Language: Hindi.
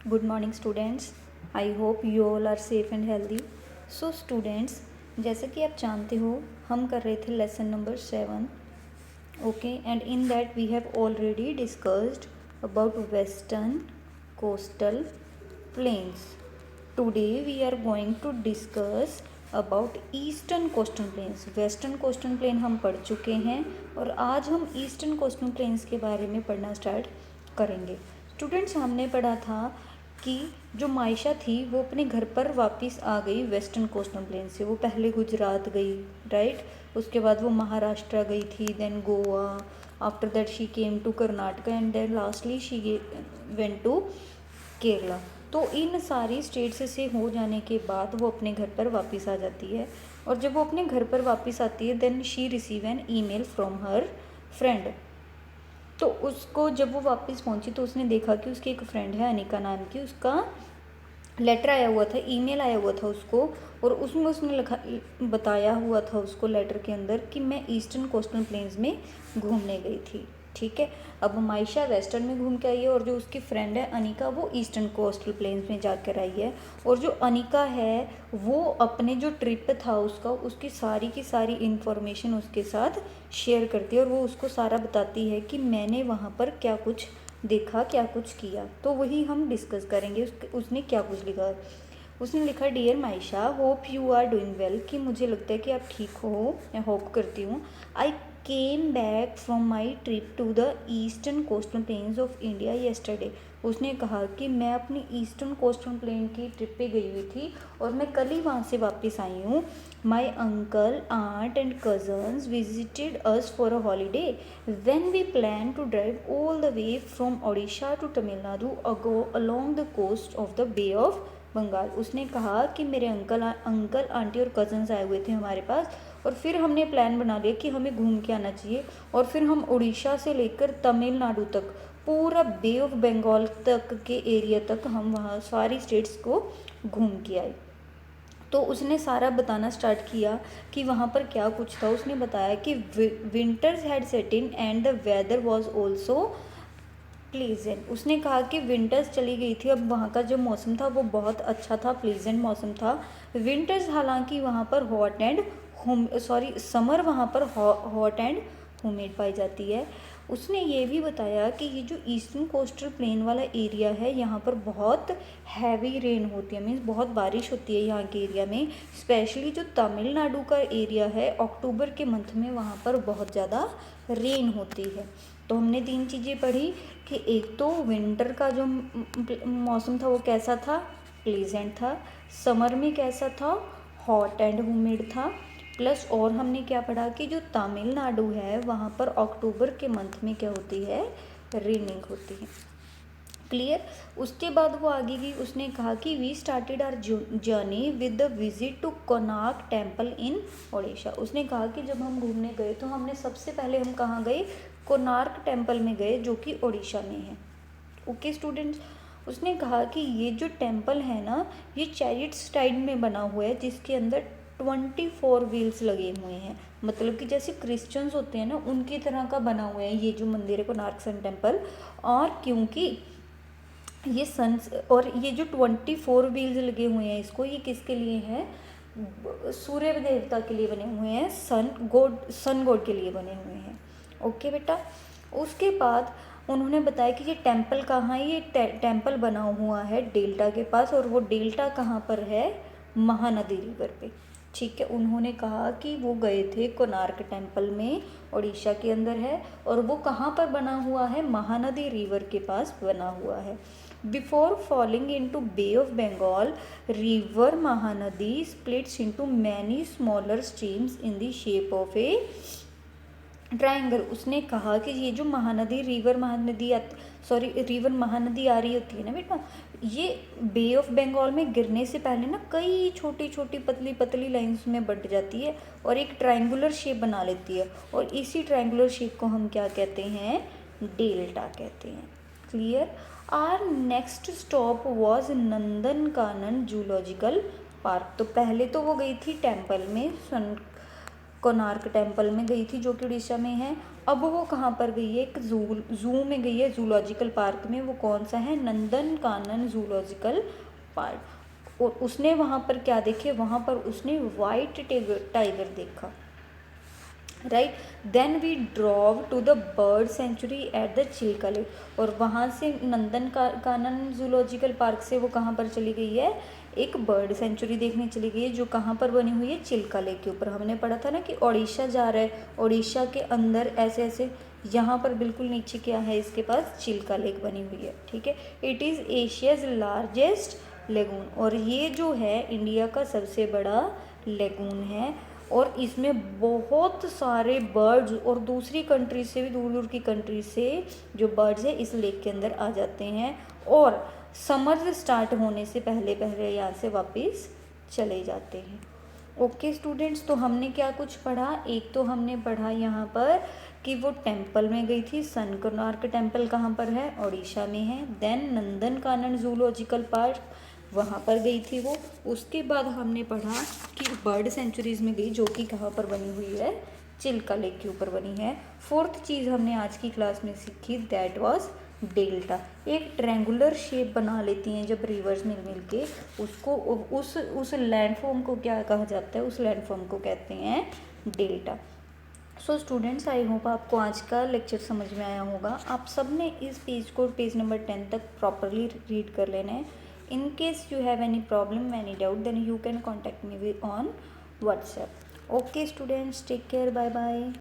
Good morning students. I hope you all are safe and healthy. So students, जैसे कि आप जानते हो हम कर रहे थे lesson number 7. Okay, and in that we have already discussed about western coastal plains. Today we are going to discuss about eastern coastal planes. Western coastal plain हम पढ़ चुके हैं और आज हम ईस्टर्न कोस्टल प्लेन्स के बारे में पढ़ना स्टार्ट करेंगे. स्टूडेंट्स, हमने पढ़ा था कि जो मायशा थी वो अपने घर पर वापस आ गई वेस्टर्न कोस्टल प्लेन से. वो पहले गुजरात गई, राइट. उसके बाद वो महाराष्ट्र गई थी, then Goa. After that she came to Karnataka and then lastly she went to Kerala. तो इन सारी स्टेट्स से हो जाने के बाद वो अपने घर पर वापस आ जाती है. और जब वो अपने घर पर वापस आती है then she receive an email from her friend. तो उसको जब वो वापस पहुंची तो उसने देखा कि उसकी एक फ्रेंड है अनिका नाम की, उसका लेटर आया हुआ था, ईमेल आया हुआ था उसको. और उसमें उसने बताया हुआ था उसको लेटर के अंदर कि मैं ईस्टर्न कोस्टल प्लेन्स में घूमने गई थी. ठीक है. अब मायशा वेस्टर्न में घूम के आई है और जो उसकी फ्रेंड है अनिका वो ईस्टर्न कोस्टल प्लेन्स में जाकर आई है. और जो अनिका है वो अपने जो ट्रिप था उसका, उसकी की सारी इन्फॉर्मेशन उसके साथ शेयर करती है और वो उसको सारा बताती है कि मैंने वहाँ पर क्या कुछ देखा, क्या कुछ किया. तो वही हम डिस्कस करेंगे. उसने क्या कुछ लिखा. उसने लिखा, dear Maisha, hope you are doing well. कि मुझे लगता है कि आप ठीक हो, मैं होप करती हूँ. I came back from my trip to the eastern coastal plains of India yesterday. उसने कहा कि मैं अपनी ईस्टर्न कोस्टल प्लेन की ट्रिप पे गई हुई थी और मैं कल ही वहाँ से वापस आई हूँ. My uncle, aunt and cousins visited us for a holiday when we plan to drive all the way from Odisha to Tamil Nadu along the coast of the Bay of Bengal. उसने कहा कि मेरे अंकल आंटी और कज़न्स आए हुए थे हमारे पास और फिर हमने प्लान बना लिया कि हमें घूम के आना चाहिए. और फिर हम उड़ीसा से लेकर तमिलनाडु तक, पूरा बे ऑफ बंगाल तक के एरिया तक हम वहाँ सारी स्टेट्स को घूम के आए. तो उसने सारा बताना स्टार्ट किया कि वहाँ पर क्या कुछ था. उसने बताया कि winters had set in and the weather was also pleasant. उसने कहा कि विंटर्स चली गई थी, अब वहाँ का जो मौसम था वो बहुत अच्छा था, प्लीजेंट मौसम था. विंटर्स हालांकि वहाँ पर हॉट एंड समर वहाँ पर हॉट एंड ह्यूमिड पाई जाती है. उसने ये भी बताया कि ये जो ईस्टर्न कोस्टल प्लेन वाला एरिया है यहाँ पर बहुत हैवी रेन होती है, मीन्स बहुत बारिश होती है यहाँ के एरिया में. स्पेशली जो तमिलनाडु का एरिया है अक्टूबर के मंथ में वहाँ पर बहुत ज़्यादा रेन होती है. तो हमने 3 चीज़ें पढ़ी कि एक तो विंटर का जो मौसम था वो कैसा था, प्लीजेंट था. समर में कैसा था, हॉट एंड ह्यूमिड था. प्लस और हमने क्या पढ़ा कि जो तमिलनाडु है वहाँ पर अक्टूबर के मंथ में क्या होती है, रेनिंग होती है. क्लियर. उसके बाद वो आगे गई. उसने कहा कि we started our journey with the visit to Konark temple in Odisha. उसने कहा कि जब हम घूमने गए तो हमने सबसे पहले हम कहाँ गए, कोणार्क टेम्पल में गए जो कि ओडिशा में है. Okay students. उसने कहा कि ये जो टेम्पल है ना ये चैरिट स्टाइल में बना हुआ है जिसके अंदर 24 व्हील्स लगे हुए हैं. मतलब कि जैसे क्रिश्चियंस होते हैं ना उनकी तरह का बना हुआ है ये जो मंदिर है कोणार्क सन टेम्पल. और क्योंकि ये और ये जो 24 व्हील्स लगे हुए हैं इसको, ये किसके लिए है, सूर्य देवता के लिए बने हुए हैं, सन गॉड के लिए बने हुए हैं. ओके बेटा. उसके बाद उन्होंने बताया कि ये टेम्पल कहाँ है. ये टेम्पल बना हुआ है डेल्टा के पास और वो डेल्टा कहाँ पर है, महानदी रिवर पे. ठीक है. उन्होंने कहा कि वो गए थे कोणार्क टेम्पल में, उड़ीसा के अंदर है और वो कहाँ पर बना हुआ है, महानदी रिवर के पास बना हुआ है. Before falling into Bay of Bengal, river Mahanadi splits into many smaller streams in the shape of a triangle. उसने कहा कि ये जो महानदी रिवर महानदी आ रही होती है ना बेटा, ये बे ऑफ बंगाल में गिरने से पहले ना कई छोटी छोटी पतली पतली लाइंस में बट जाती है और एक ट्रायंगुलर शेप बना लेती है. और इसी ट्रायंगुलर शेप को हम क्या कहते हैं, डेल्टा कहते हैं. Clear. Our next stop was Nandankanan zoological park. तो पहले तो वो गई थी टेम्पल में, कोणार्क टेम्पल में गई थी जो कि उड़ीसा में है. अब वो कहाँ पर गई है, एक जू में गई है, जूलॉजिकल पार्क में। वो कौन सा है, नंदन कानन जूलॉजिकल पार्क। और उसने वहाँ पर क्या देखे, वहाँ पर उसने वाइट टाइगर देखा, right. Then we drove to the bird sanctuary at the Chilka lake. और वहाँ से नंदन कानन जूलॉजिकल पार्क से वो कहाँ पर चली गई है, एक बर्ड सेंचुरी देखने चली गई है, जो कहाँ पर बनी हुई है, चिल्का लेक के ऊपर। हमने पढ़ा था ना कि उड़ीसा जा रहा है, उड़ीसा के अंदर ऐसे ऐसे, यहाँ पर बिल्कुल नीचे क्या है, इसके पास चिल्का लेक बनी हुई है, ठीक है। It is Asia's largest lagoon, और ये जो है इंडिया का सबसे बड़ा लेगून है। और इसमें बहुत सारे बर्ड्स और दूसरी कंट्री से भी, दूर दूर की कंट्री से जो बर्ड्स है इस लेक के अंदर आ जाते हैं, और समर स्टार्ट होने से पहले पहले यहाँ से वापस चले जाते हैं। ओके स्टूडेंट्स, तो हमने क्या कुछ पढ़ा, एक तो हमने पढ़ा यहाँ पर कि वो टेम्पल में गई थी, सन कोणार्क टेम्पल कहाँ पर है, उड़ीसा में है। Then Nandan Kanan zoological park, वहाँ पर गई थी वो। उसके बाद हमने पढ़ा कि बर्ड सेंचुरीज़ में गई, जो कि कहाँ पर बनी हुई है, चिल्का लेक के ऊपर बनी है। फोर्थ चीज़ हमने आज की क्लास में सीखी, दैट वाज डेल्टा। एक ट्रायंगुलर शेप बना लेती हैं जब रिवर्स मिल मिल के, उसको उस लैंडफॉर्म को क्या कहा जाता है, उस लैंडफॉर्म को कहते हैं delta. So students, I hope आपको आज का लेक्चर समझ में आया होगा। आप सब ने इस पेज को, पेज नंबर 10 तक प्रॉपरली रीड कर लेना है। In case you have any problem, any doubt, then you can contact me on WhatsApp. Okay students, take care, bye bye.